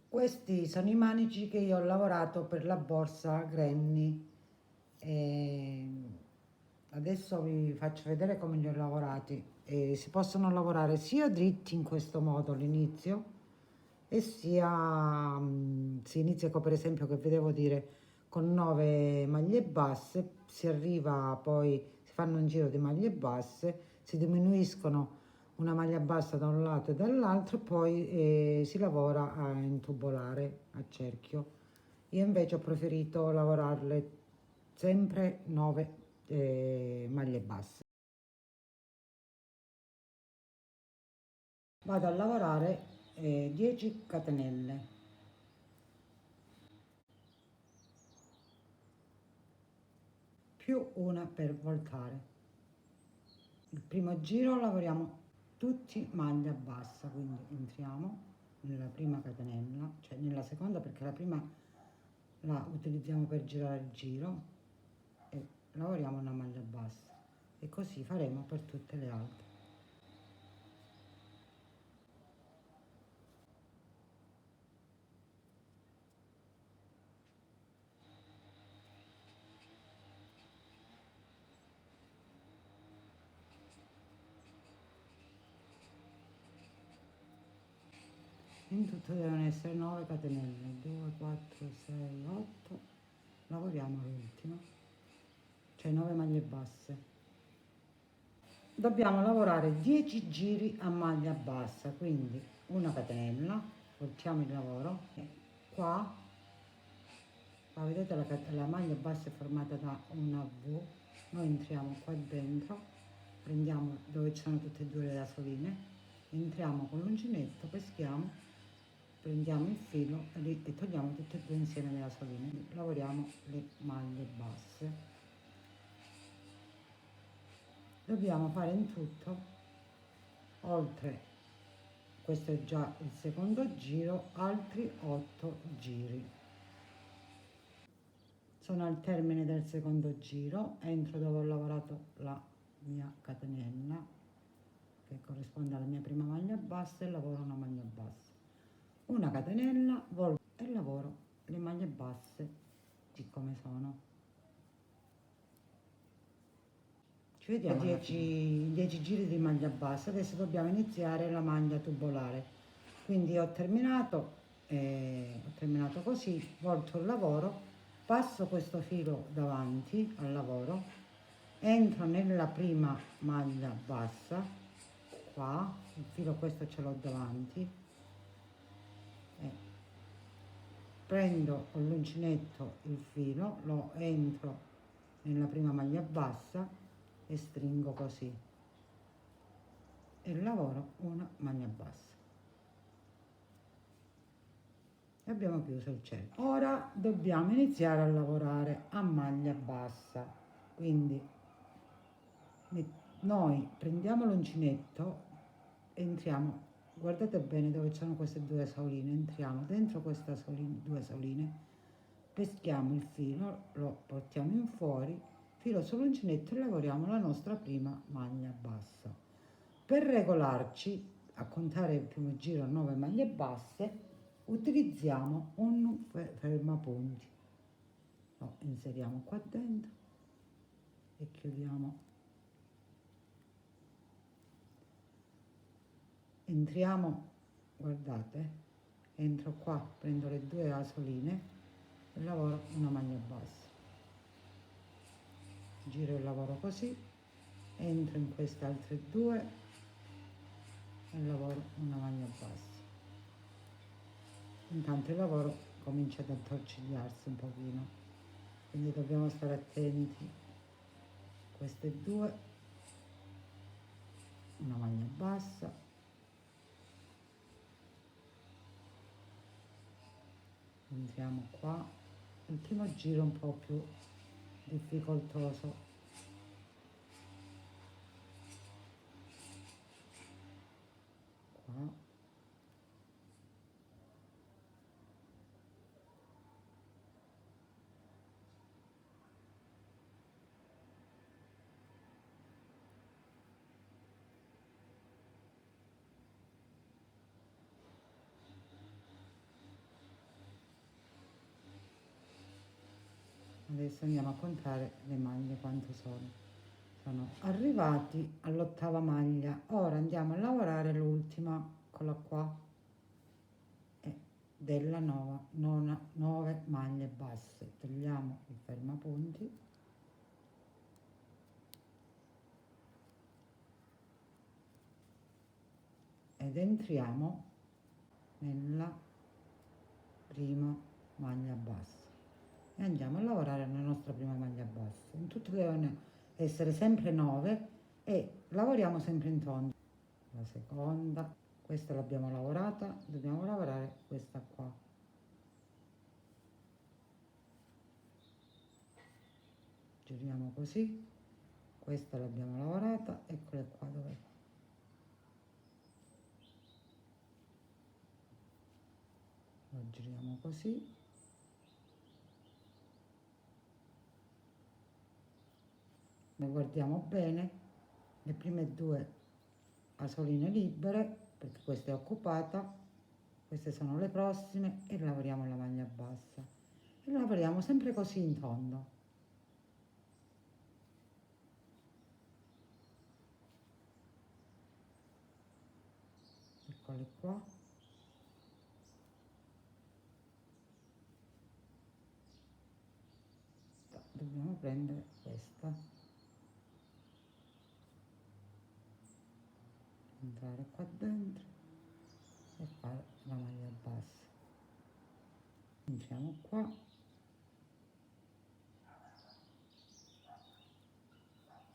Questi sono i manici che io ho lavorato per la borsa Granny. E adesso vi faccio vedere come li ho lavorati. E si possono lavorare sia dritti in questo modo all'inizio, e sia si inizia per esempio, che vedevo dire, con 9 maglie basse, si arriva poi, si fanno un giro di maglie basse, si diminuiscono una maglia bassa da un lato e dall'altro, e poi si lavora a intubolare a cerchio. Io invece ho preferito lavorarle sempre 9 maglie basse. Vado a lavorare 10 catenelle, più una per voltare. Il primo giro lavoriamo tutti maglia bassa, quindi entriamo nella prima catenella, cioè nella seconda, perché la prima la utilizziamo per girare il giro, e lavoriamo una maglia bassa, e così faremo per tutte le altre. In tutto devono essere 9 catenelle, 2, 4, 6, 8, lavoriamo l'ultima, cioè 9 maglie basse. Dobbiamo lavorare 10 giri a maglia bassa, quindi una catenella, voltiamo il lavoro, e qua, vedete la maglia bassa è formata da una V, noi entriamo qua dentro, prendiamo dove ci sono tutte e due le rasoline, entriamo con l'uncinetto, peschiamo, prendiamo il filo e togliamo tutte e due insieme le rasoline, lavoriamo le maglie basse. Dobbiamo fare in tutto, oltre, questo è già il secondo giro, altri 8 giri. Sono al termine del secondo giro, entro dove ho lavorato la mia catenella, che corrisponde alla mia prima maglia bassa, e lavoro una maglia bassa, una catenella, volto e lavoro le maglie basse così come sono. Ci vediamo 10 giri di maglia bassa. Adesso dobbiamo iniziare la maglia tubolare, quindi ho terminato così, volto il lavoro, passo questo filo davanti al lavoro, entro nella prima maglia bassa, qua il filo questo ce l'ho davanti, e prendo con l'uncinetto il filo, lo entro nella prima maglia bassa e stringo così, e lavoro una maglia bassa, e abbiamo chiuso il cerchio. Ora dobbiamo iniziare a lavorare a maglia bassa, quindi noi prendiamo l'uncinetto, entriamo, guardate bene dove ci sono queste due soline, entriamo dentro queste due soline, peschiamo il filo, lo portiamo in fuori, filo sull'uncinetto, e lavoriamo la nostra prima maglia bassa. Per regolarci a contare il primo giro 9 maglie basse, utilizziamo un fermapunti, lo inseriamo qua dentro e chiudiamo. Entriamo, guardate, entro qua, prendo le due asoline e lavoro una maglia bassa, giro il lavoro così, entro in queste altre due e lavoro una maglia bassa. Intanto il lavoro comincia ad attorcigliarsi un pochino, quindi dobbiamo stare attenti. Queste due, una maglia bassa, entriamo qua, il primo giro un po' più difficoltoso, qua, Adesso andiamo a contare le maglie quanto sono. Sono arrivati all'8ª maglia. Ora andiamo a lavorare l'ultima, eccola qua, della 9 maglie basse. Togliamo il fermapunti ed entriamo nella prima maglia bassa e andiamo a lavorare la nostra prima maglia bassa. In tutto devono essere sempre 9 e lavoriamo sempre in tondo. La seconda, questa l'abbiamo lavorata, dobbiamo lavorare questa qua. Giriamo così, questa l'abbiamo lavorata, eccola qua dov'è. La giriamo così. Ne guardiamo bene, le prime due asoline libere, perché questa è occupata, queste sono le prossime e lavoriamo la maglia bassa. E lavoriamo sempre così in tondo. Eccole qua. Dobbiamo prendere questa, entrare qua dentro e fare la maglia bassa. Entriamo qua,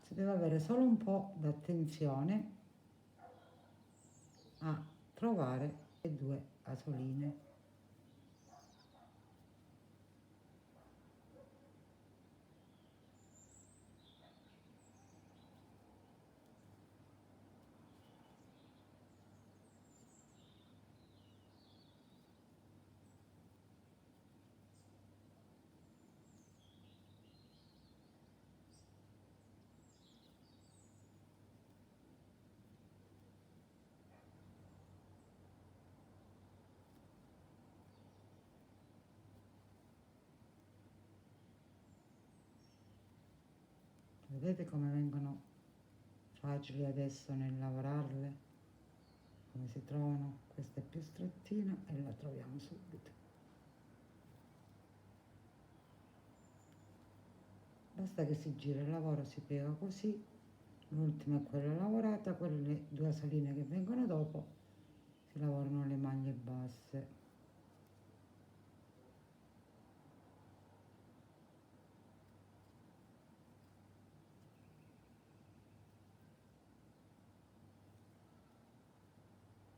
si deve avere solo un po' d'attenzione a trovare le due asoline. Vedete come vengono facili adesso nel lavorarle? Come si trovano? Questa è più strettina e la troviamo subito. Basta che si gira il lavoro, si piega così. L'ultima è quella lavorata, quelle due asoline che vengono dopo si lavorano le maglie basse.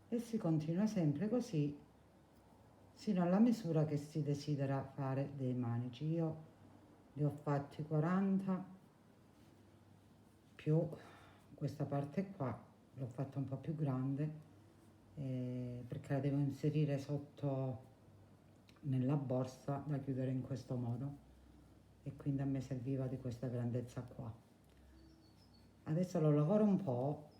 E si continua sempre così sino alla misura che si desidera fare dei manici. Io li ho fatti 40 più questa parte qua, l'ho fatta un po' più grande perché la devo inserire sotto nella borsa da chiudere in questo modo e quindi a me serviva di questa grandezza qua. Adesso lo lavoro un po'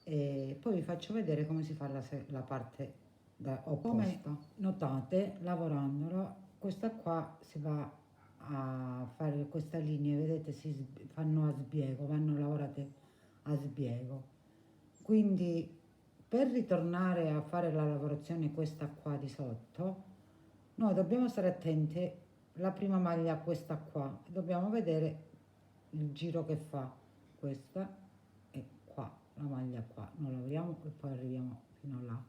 e poi vi faccio vedere come si fa la parte da opposta. Come notate, lavorandolo, questa qua si va a fare questa linea, vedete, fanno a sbiego, vanno lavorate a sbiego. Quindi per ritornare a fare la lavorazione questa qua di sotto, noi dobbiamo stare attenti, la prima maglia questa qua, dobbiamo vedere il giro che fa questa e qua, la maglia qua, noi lavoriamo e poi arriviamo fino là,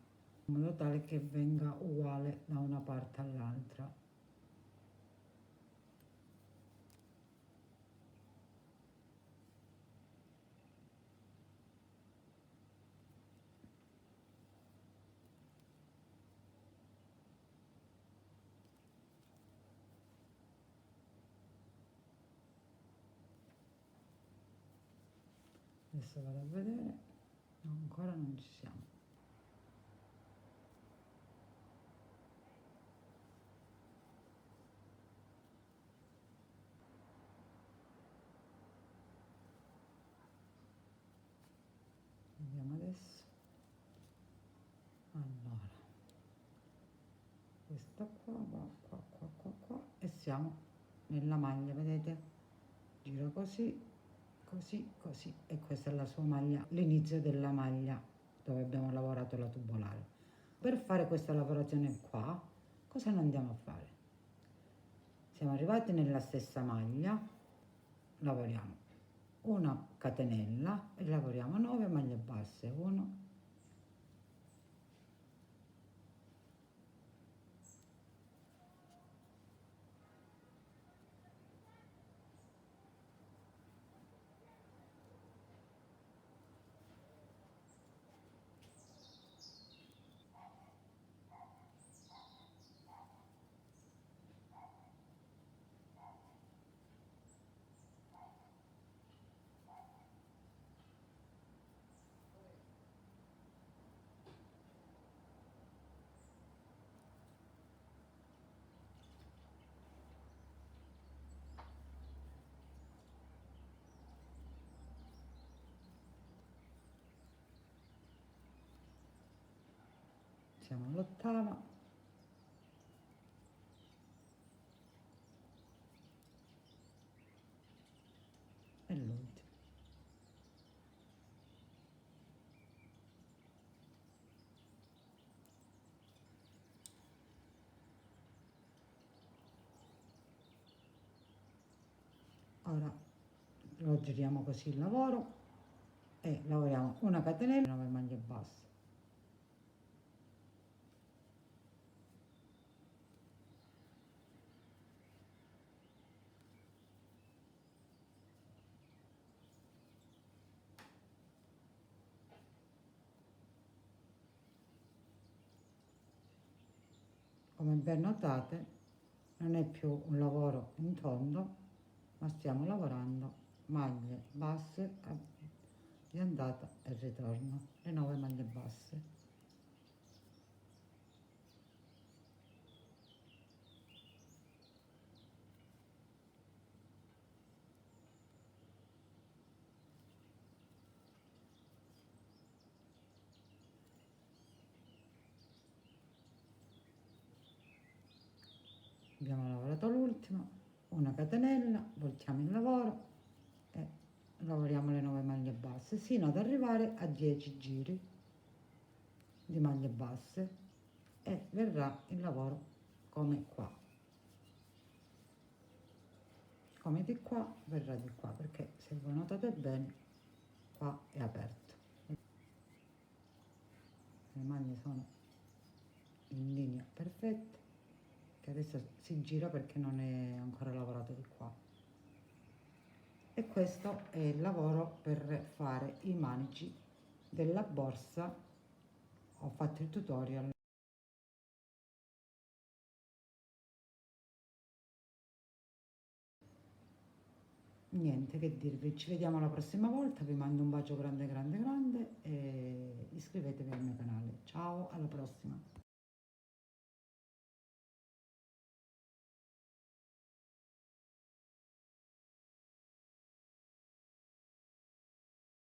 in modo tale che venga uguale da una parte all'altra. Adesso vado a vedere, no, ancora non ci siamo. Vediamo adesso. Allora, questa qua va qua, qua, qua, qua e siamo nella maglia, vedete? Giro così, così, così, e questa è la sua maglia, l'inizio della maglia dove abbiamo lavorato la tubolare. Per fare questa lavorazione qua, cosa noi andiamo a fare? Siamo arrivati nella stessa maglia, lavoriamo una catenella e lavoriamo 9 maglie basse, 1, siamo all'8ª, e l'ultima. Ora lo giriamo così il lavoro e lavoriamo una catenella, 9 maglie basse. Come ben notate non è più un lavoro in tondo, ma stiamo lavorando maglie basse di andata e ritorno, le 9 maglie basse. Abbiamo lavorato l'ultimo, una catenella, voltiamo il lavoro e lavoriamo le 9 maglie basse sino ad arrivare a 10 giri di maglie basse e verrà il lavoro come qua, come di qua verrà di qua, perché se voi notate bene qua è aperto, le maglie sono in linea perfetta, che adesso si gira perché non è ancora lavorato di qua. E questo è il lavoro per fare i manici della borsa. Ho fatto il tutorial. Niente che dirvi, ci vediamo la prossima volta, vi mando un bacio grande grande grande e iscrivetevi al mio canale. Ciao, alla prossima.